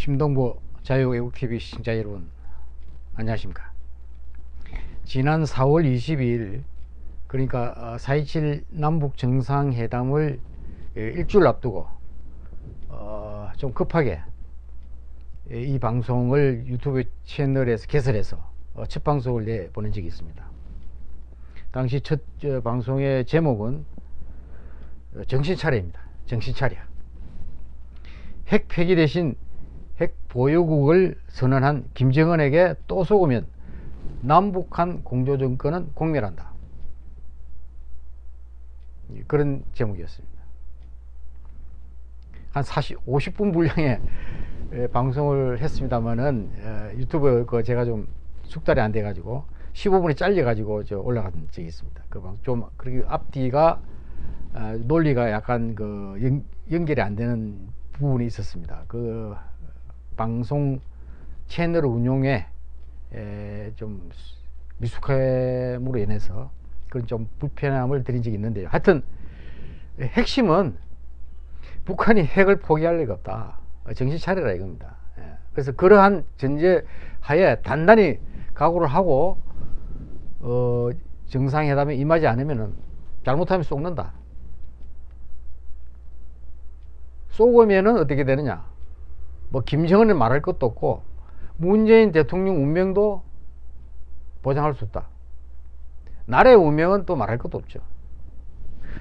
심동보 자유외국TV 시청자 여러분, 안녕하십니까. 지난 4월 22일, 그러니까 4.27 남북정상회담을 일주일 앞두고 좀 급하게 이 방송을 유튜브 채널에서 개설해서 첫 방송을 내보낸 적이 있습니다. 당시 첫 방송의 제목은 정신차려입니다. 정신차려. 핵 폐기 대신 핵 보유국을 선언한 김정은에게 또 속으면 남북한 공조정권은 공멸한다. 그런 제목이었습니다. 한 50분 분량의 방송을 했습니다만은 유튜브 제가 좀 숙달이 안 돼가지고 15분이 잘려가지고 올라간 적이 있습니다. 그 방송 좀 그리고 앞뒤가 논리가 약간 연결이 안 되는 부분이 있었습니다. 그 방송 채널 운용에 좀 미숙함으로 인해서 그런 좀 불편함을 드린 적이 있는데요. 하여튼 핵심은 북한이 핵을 포기할 리가 없다. 정신 차려라 이겁니다. 그래서 그러한 전제하에 단단히 각오를 하고 정상회담에 임하지 않으면 잘못하면 쏘는다. 쏘고면은 어떻게 되느냐? 뭐 김정은은 말할 것도 없고 문재인 대통령 운명도 보장할 수 없다. 나라의 운명은 또 말할 것도 없죠.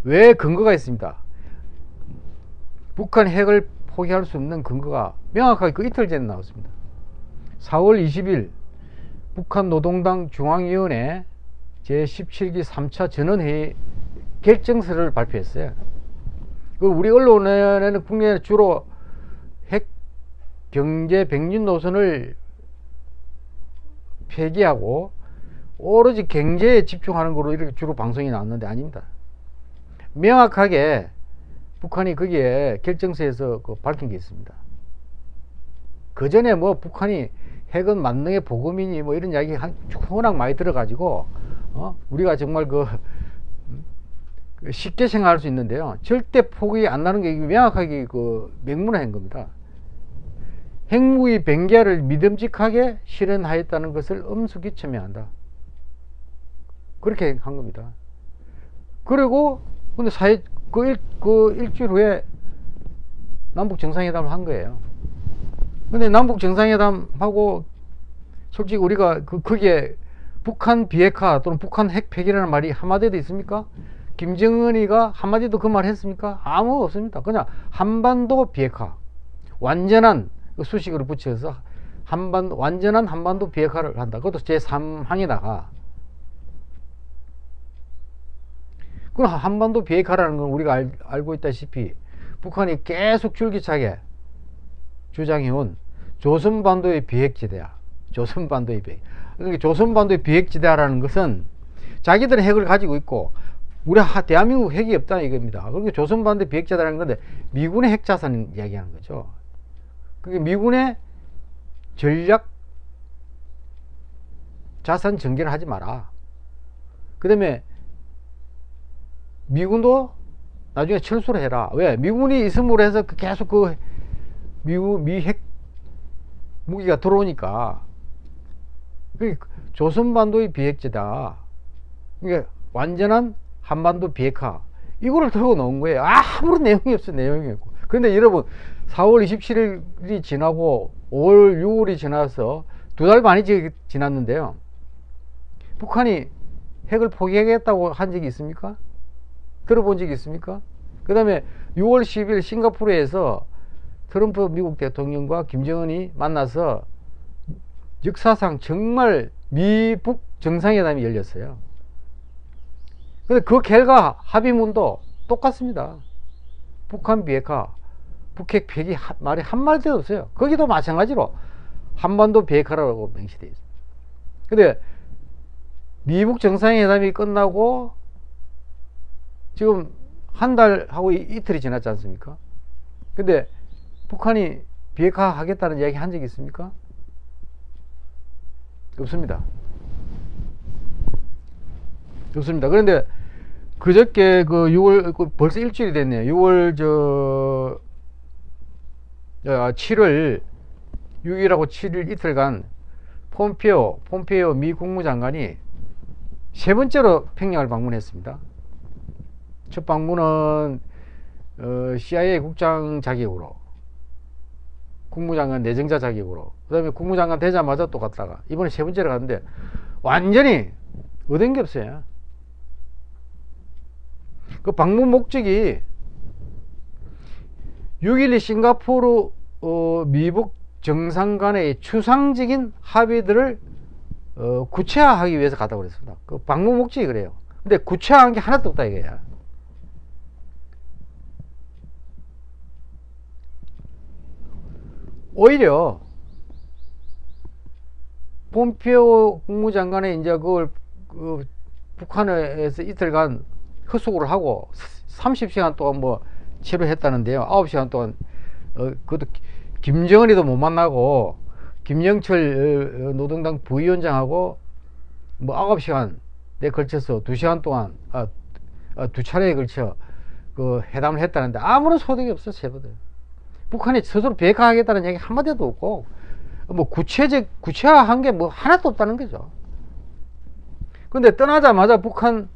왜? 근거가 있습니다. 북한 핵을 포기할 수 없는 근거가 명확하게 그 이틀 전에 나왔습니다. 4월 20일 북한 노동당 중앙위원회 제17기 3차 전원회의 결정서를 발표했어요. 우리 언론에는 국내에 주로 핵 경제 백년 노선을 폐기하고 오로지 경제에 집중하는 거로 이렇게 주로 방송이 나왔는데 아닙니다. 명확하게 북한이 거기에 결정서에서 밝힌 게 있습니다. 그 전에 뭐 북한이 핵은 만능의 보급이니 뭐 이런 이야기 워낙 많이 들어가지고 우리가 정말 쉽게 생각할 수 있는데요. 절대 포기 안 나는 게 명확하게 명문화한 겁니다. 핵무기 benge를 믿음직하게 실현하였다는 것을 엄숙히 천명한다. 그렇게 한 겁니다. 그리고 근데 일주일 후에 남북 정상회담을 한 거예요. 근데 남북 정상회담하고 솔직히 우리가 거기에 북한 비핵화 또는 북한 핵 폐기라는 말이 한마디도 있습니까? 김정은이가 한마디도 그 말 했습니까? 아무 없습니다. 그냥 한반도 비핵화, 완전한 수식으로 붙여서 완전한 한반도 비핵화를 한다. 그것도 제3항에다가. 그럼 한반도 비핵화라는 건 우리가 알고 있다시피 북한이 계속 줄기차게 주장해온 조선반도의 비핵지대야. 조선반도의 비핵. 그러니까 조선반도의 비핵지대라는 것은 자기들은 핵을 가지고 있고 우리 대한민국 핵이 없다 이겁니다. 그러니까 조선반도의 비핵지대라는 건데 미군의 핵자산 이야기하는 거죠. 그게 미군의 전략 자산 전개를 하지 마라. 그 다음에 미군도 나중에 철수를 해라. 왜? 미군이 있음으로 해서 계속 미 핵 무기가 들어오니까. 조선반도의 비핵지다. 이게 완전한 한반도 비핵화. 이거를 들고 놓은 거예요. 아무런 내용이 없어. 내용이 없고. 그런데 여러분 4월 27일이 지나고 5월 6월이 지나서 2달 반이 지났는데요. 북한이 핵을 포기하겠다고 한 적이 있습니까? 들어본 적이 있습니까? 그 다음에 6월 10일 싱가포르에서 트럼프 미국 대통령과 김정은이 만나서 역사상 정말 미북 정상회담이 열렸어요. 근데 그 결과 합의문도 똑같습니다. 북한 비핵화, 북핵 폐기 말이 한마디도 없어요. 거기도 마찬가지로 한반도 비핵화라고 명시되어 있습니다. 근데 미북 정상회담이 끝나고 지금 한 달하고 이틀이 지났지 않습니까? 근데 북한이 비핵화 하겠다는 이야기 한 적이 있습니까? 없습니다. 없습니다. 그런데 그저께 6월 벌써 일주일이 됐네요. 6월 7월 6일하고 7일 이틀간 폼페이오 미 국무장관이 세 번째로 평양을 방문했습니다. 첫 방문은 CIA 국장 자격으로, 국무장관 내정자 자격으로, 그 다음에 국무장관 되자마자 또 갔다가 이번에 세 번째로 갔는데 완전히 얻은 게 없어요. 그 방문 목적이 6.12 싱가포르 미북 정상 간의 추상적인 합의들을 구체화하기 위해서 갔다고 그랬습니다. 그 방문 목적이 그래요. 근데 구체화한 게 하나도 없다 이거야. 오히려 폼페이오 국무장관이 이제 그걸 북한에서 이틀간 허수고를 하고 30시간 동안 뭐 치료했다는데요. 9시간 동안 그것도 김정은이도 못 만나고 김영철 노동당 부위원장하고 뭐 9시간에 걸쳐서 2시간 동안 두 차례에 걸쳐 그 회담을 했다는데 아무런 소득이 없어. 세부들 북한이 스스로 비핵화하겠다는 얘기 한마디도 없고 뭐 구체화한 게 뭐 하나도 없다는 거죠. 근데 떠나자마자 북한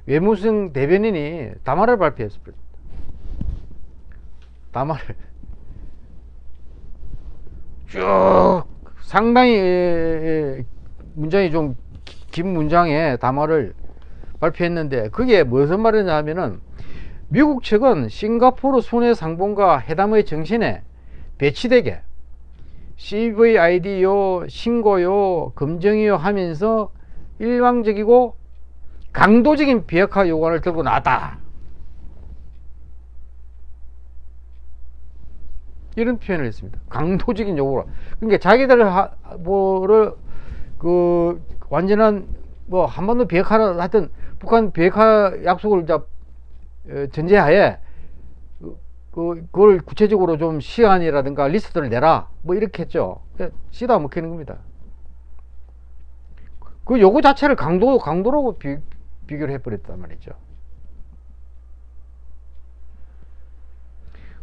외무성 대변인이 담화를 발표했습니다. 담화를 쭉 상당히 문장이 좀 긴 문장의 담화를 발표했는데 그게 무슨 말이냐 하면은 미국 측은 싱가포르 순회 상봉과 회담의 정신에 배치되게 CVID요, 신고요, 검증이요 하면서 일방적이고 강도적인 비핵화 요구안을 들고 나왔다. 이런 표현을 했습니다. 강도적인 요구로. 그러니까 자기들을 완전한 뭐 한반도 비핵화를 하여튼 북한 비핵화 약속을 전제하에 그걸 구체적으로 좀 시안이라든가 리스트를 내라 뭐 이렇게 했죠. 씨도 안 먹히는 겁니다. 그 요구 자체를 강도라고 비교를 해버렸단 말이죠.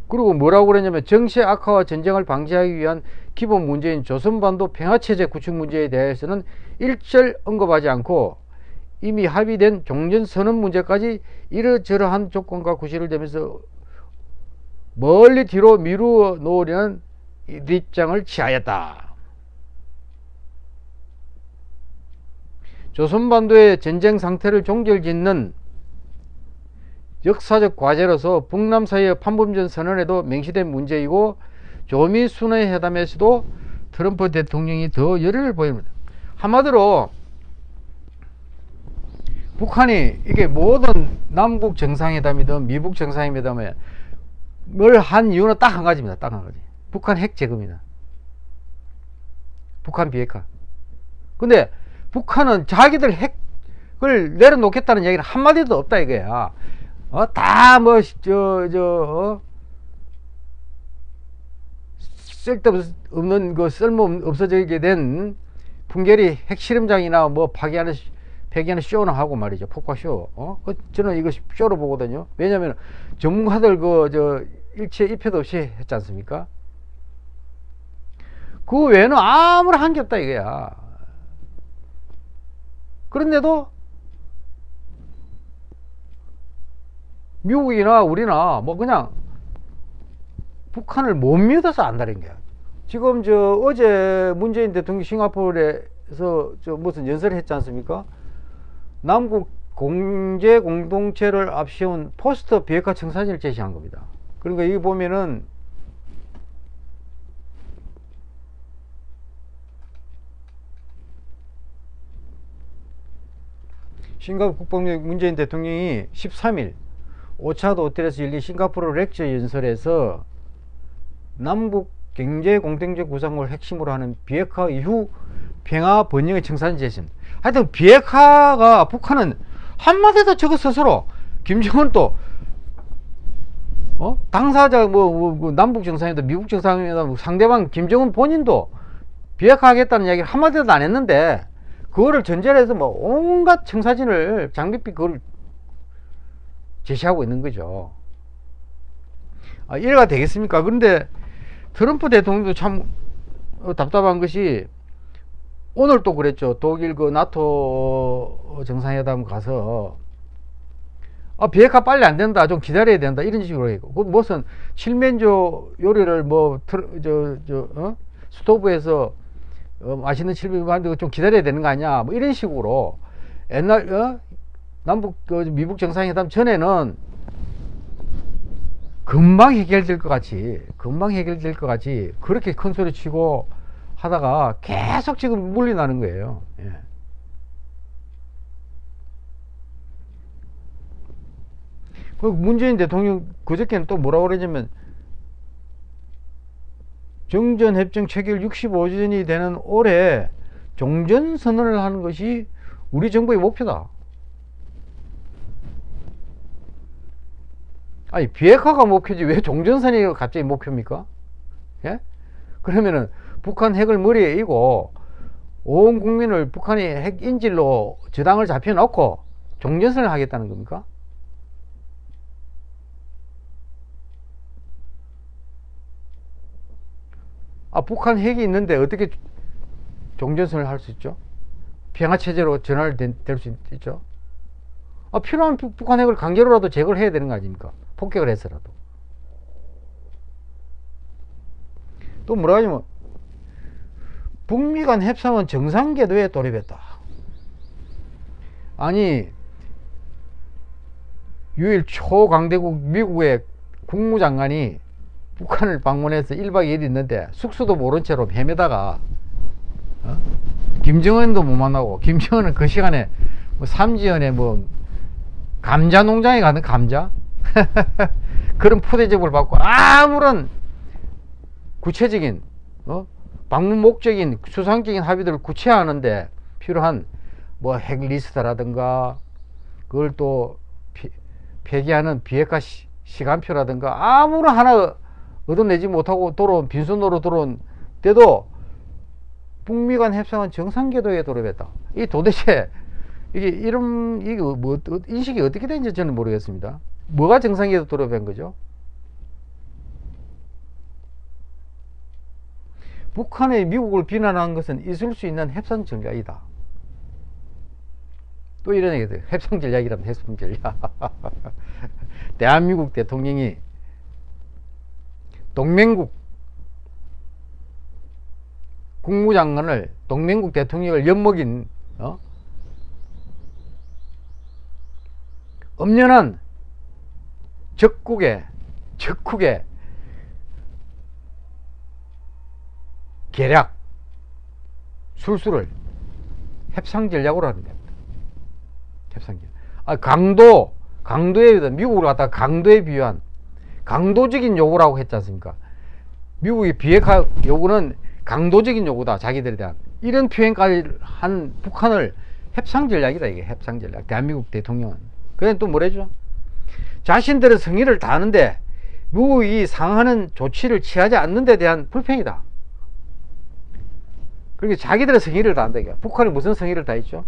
그리고 뭐라고 그랬냐면 정세 악화와 전쟁을 방지하기 위한 기본 문제인 조선반도 평화체제 구축 문제에 대해서는 일절 언급하지 않고 이미 합의된 종전선언 문제까지 이러저러한 조건과 구실을 대면서 멀리 뒤로 미루어 놓으려는 입장을 취하였다. 조선반도의 전쟁 상태를 종결짓는 역사적 과제로서 북남 사이의 판범전 선언에도 명시된 문제이고 조미 순회 회담에서도 트럼프 대통령이 더 열의를 보입니다. 한마디로 북한이 이게 모든 남북 정상회담이든 미북 정상회담에 뭘 한 이유는 딱 한 가지입니다. 딱 한 가지. 북한 핵 제거입니다. 북한 비핵화. 근데 북한은 자기들 핵을 내려놓겠다는 얘기는 한마디도 없다 이거야. 다 뭐 쓸데없는 그 쓸모 없어지게 된 풍계리 핵실험장이나 뭐 폐기하는 쇼나 하고 말이죠. 폭파쇼. 저는 이거 쇼로 보거든요. 왜냐면 전문가들 일체 입회도 없이 했지 않습니까? 그 외에는 아무런 한 게 없다 이거야. 그런데도 미국이나 우리나 뭐 그냥 북한을 못 믿어서 안다는 거야. 지금 어제 문재인 대통령 싱가포르에서 무슨 연설을 했지 않습니까? 남북 공제 공동체를 앞세운 포스트 비핵화 청사진을 제시한 겁니다. 그러니까 여기 보면은 싱가포르 국방부 문재인 대통령이 13일 오차도 호텔에서 열린 싱가포르 렉처 연설에서 남북 경제 공동체 구상을 핵심으로 하는 비핵화 이후 평화 번영의 청사진 제시입니다. 하여튼 비핵화가 북한은 한마디도 적어 스스로 김정은 또 당사자 남북 정상회담 미국 정상회담 상대방 김정은 본인도 비핵화하겠다는 이야기를 한마디도 안 했는데 그거를 전제로 해서 뭐 온갖 청사진을 장밋빛 그걸 제시하고 있는 거죠. 이래가 되겠습니까? 그런데 트럼프 대통령도 참 답답한 것이 오늘 또 그랬죠. 독일 그 나토 정상회담 가서 비핵화 빨리 안 된다, 좀 기다려야 된다, 이런 식으로 해고, 그 무슨 칠면조 요리를 뭐 스토브에서 맛있는 칠면조 만들고 좀 기다려야 되는 거 아니야, 뭐 이런 식으로. 옛날 남북 미북 정상회담 전에는 금방 해결될 것 같이 그렇게 큰 소리 치고 하다가 계속 지금 물리나는 거예요. 예. 그 문재인 대통령 그저께는 또 뭐라고 그러냐면, 정전협정 체결 65주년이 되는 올해 종전선언을 하는 것이 우리 정부의 목표다. 아니, 비핵화가 목표지 왜 종전선언이 갑자기 목표입니까? 예? 그러면은 북한 핵을 머리에 이고 온 국민을 북한의 핵 인질로 저당을 잡혀놓고 종전선언을 하겠다는 겁니까? 북한 핵이 있는데 어떻게 종전선언을 할 수 있죠? 평화체제로 전환 될 수 있죠? 필요한 북한 핵을 강제로라도 제거를 해야 되는 거 아닙니까? 폭격을 해서라도. 또 뭐라 하냐면, 북미 간 협상은 정상궤도에 돌입했다. 아니, 유일 초강대국 미국의 국무장관이 북한을 방문해서 1박 2일 있는데 숙소도 모른 채로 헤매다가 김정은도 못 만나고, 김정은은 그 시간에 뭐 삼지연에 뭐 감자 농장에 가는 감자 그런 푸대접을 받고, 아무런 구체적인 방문 목적인 수상적인 합의들을 구체화하는데 필요한 뭐 핵 리스트라든가 그걸 또 폐기하는 비핵화 시간표라든가 아무런 하나 얻어내지 못하고 돌아온, 빈손으로 돌아온 때도 북미 간 협상은 정상궤도에 돌입했다. 이 도대체 이게 이게 뭐 인식이 어떻게 되는지 저는 모르겠습니다. 뭐가 정상궤도 돌입한 거죠? 북한의 미국을 비난한 것은 있을 수 있는 협상 전략이다. 또 이런 얘기들, 협상 전략이라면 협상 전략. 대한민국 대통령이 동맹국 국무장관을, 동맹국 대통령을 엿먹인 엄연한 적국의 계략, 술수를 협상 전략으로 하는 겁니다. 협상 전략. 강도에, 미국을 갖다가 강도에 비유한 강도적인 요구라고 했지 않습니까? 미국의 비핵화 요구는 강도적인 요구다, 자기들에 대한. 이런 표현까지 한 북한을 협상 전략이다, 이게 협상 전략. 대한민국 대통령은. 그냥 또 뭐래죠? 자신들의 성의를 다하는데 미국이 상하는 조치를 취하지 않는 데 대한 불평이다. 그러니까 자기들의 성의를 다한다, 이게. 북한이 무슨 성의를 다했죠?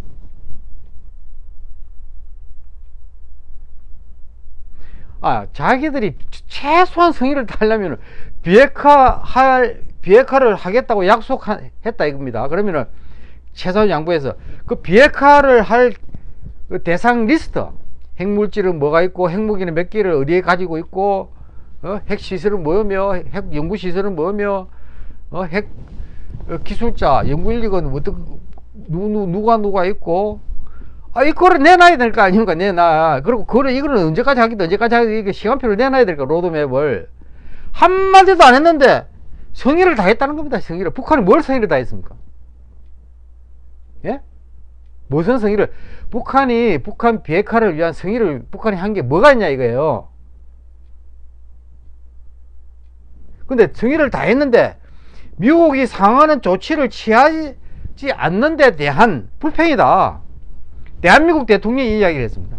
자기들이 최소한 성의를 다하려면 비핵화를 하겠다고 약속했다 이겁니다. 그러면은 최소한 양보해서 그 비핵화를 할 그 대상 리스트, 핵물질은 뭐가 있고 핵무기는 몇 개를 어디에 가지고 있고 핵시설은 뭐며, 핵연구시설은 뭐며, 핵 기술자, 연구인력은 누가 있고, 이거를 내놔야 될 거 아닙니까? 내놔. 그리고 이거는 언제까지 하기도 시간표를 내놔야 될까? 로드맵을. 한마디도 안 했는데 성의를 다했다는 겁니다. 성의를. 북한이 뭘 성의를 다했습니까? 예? 무슨 성의를? 북한 비핵화를 위한 성의를 북한이 한 게 뭐가 있냐 이거예요. 근데 성의를 다했는데 미국이 상하는 조치를 취하지 않는 데 대한 불평이다. 대한민국 대통령이 이 이야기를 했습니다.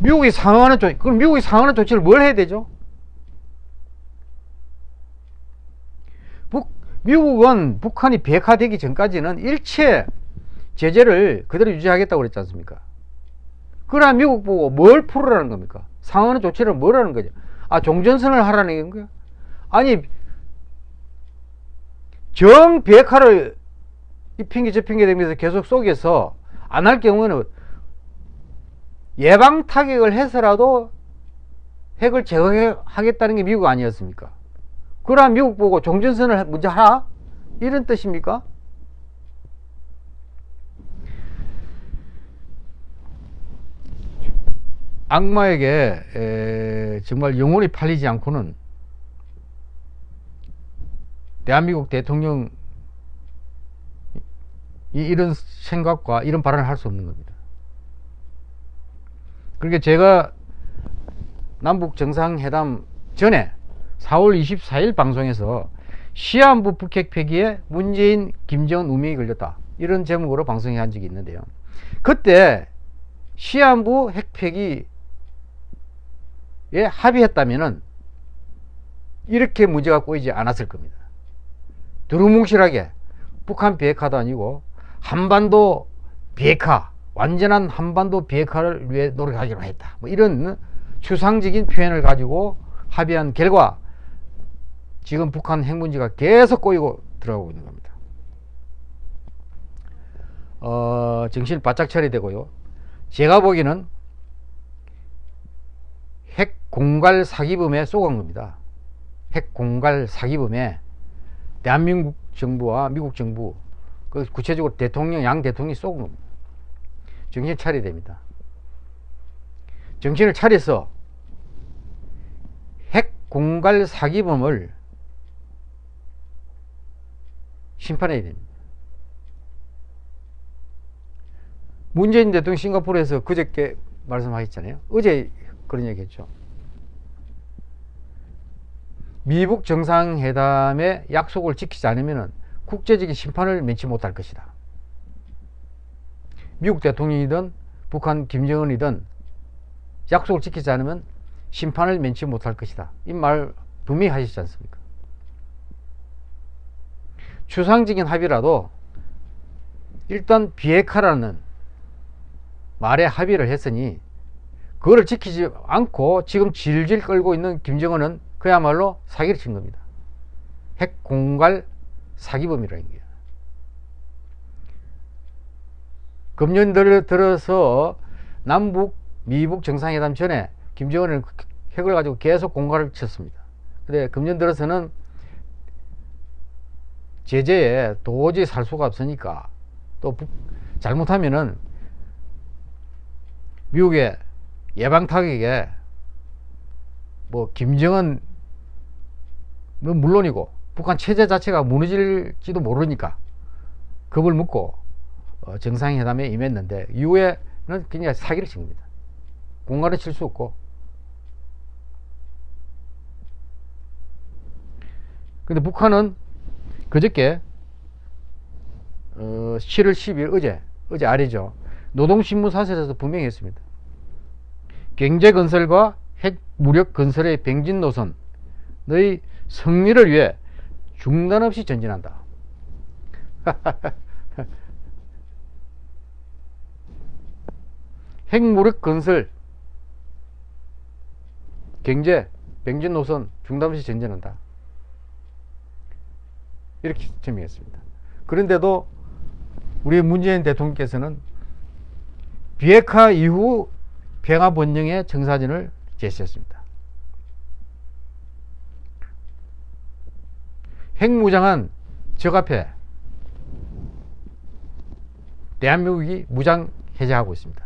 미국이 상하는 조치, 그럼 미국이 상하는 조치를 뭘 해야 되죠? 미국은 북한이 비핵화되기 전까지는 일체 제재를 그대로 유지하겠다고 그랬지 않습니까? 그러나 미국 보고 뭘 풀으라는 겁니까? 상하는 조치를 뭘 하는 거죠? 종전선언을 하라는 거예요? 아니, 정 비핵화를 이 핑계 저 핑계 대면서 계속 속여서 안 할 경우에는 예방 타격을 해서라도 핵을 제거하겠다는 게 미국 아니었습니까? 그러나 미국 보고 종전선언을 먼저 하라? 이런 뜻입니까? 악마에게 정말 영혼이 팔리지 않고는 대한민국 대통령이 이런 생각과 이런 발언을 할 수 없는 겁니다. 그러니까 제가 남북 정상회담 전에 4월 24일 방송에서 시한부 북핵 폐기에 문재인, 김정은 운명이 걸렸다, 이런 제목으로 방송에 한 적이 있는데요. 그때 시한부 핵 폐기에 합의했다면은 이렇게 문제가 꼬이지 않았을 겁니다. 두루뭉실하게 북한 비핵화도 아니고 한반도 비핵화, 완전한 한반도 비핵화를 위해 노력하기로 했다, 뭐 이런 추상적인 표현을 가지고 합의한 결과 지금 북한 핵 문제가 계속 꼬이고 들어가고 있는 겁니다. 정신을 바짝 차려야 되고요. 제가 보기에는 핵 공갈 사기범에 쏘간 겁니다. 핵 공갈 사기범에 대한민국 정부와 미국 정부, 구체적으로 대통령, 양 대통령이 쏘은 겁니다. 정신 차려야 됩니다. 정신을 차려서 핵 공갈 사기범을 심판해야 됩니다. 문재인 대통령 싱가포르에서 그저께 말씀하셨잖아요. 어제 그런 얘기 했죠. 미북 정상회담의 약속을 지키지 않으면 국제적인 심판을 면치 못할 것이다. 미국 대통령이든 북한 김정은이든 약속을 지키지 않으면 심판을 면치 못할 것이다. 이 말 분명히 하시지 않습니까? 추상적인 합의라도 일단 비핵화라는 말에 합의를 했으니 그거를 지키지 않고 지금 질질 끌고 있는 김정은은 그야말로 사기를 친 겁니다. 핵 공갈 사기범이라는 거예요. 금년 들어서 남북 미북 정상회담 전에 김정은은 핵을 가지고 계속 공갈을 쳤습니다. 근데 금년 들어서는 제재에 도저히 살 수가 없으니까 또 잘못하면은 미국의 예방 타격에 뭐 김정은 물론이고 북한 체제 자체가 무너질지도 모르니까 겁을 먹고 정상회담에 임했는데 이후에는 그냥 사기를 친 겁니다. 공갈을 칠 수 없고. 근데 북한은 그저께 7월 10일 어제 아래죠. 노동신문 사설에서 분명히 했습니다. 경제건설과 핵무력 건설의 병진 노선 너희 승리를 위해 중단 없이 전진한다. 핵무력 건설 경제 병진 노선 중단 없이 전진한다. 이렇게 설명했습니다. 그런데도 우리 문재인 대통령께서는 비핵화 이후 평화 번영의 청사진을 제시했습니다. 핵무장한 적 앞에 대한민국이 무장 해제하고 있습니다.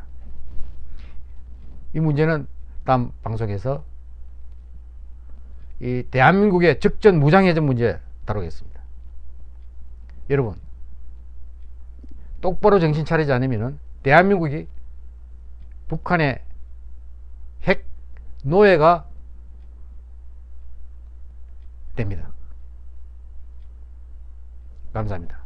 이 문제는 다음 방송에서 이 대한민국의 적전 무장 해제 문제 다루겠습니다. 여러분, 똑바로 정신 차리지 않으면 대한민국이 북한의 핵 노예가 됩니다. 감사합니다.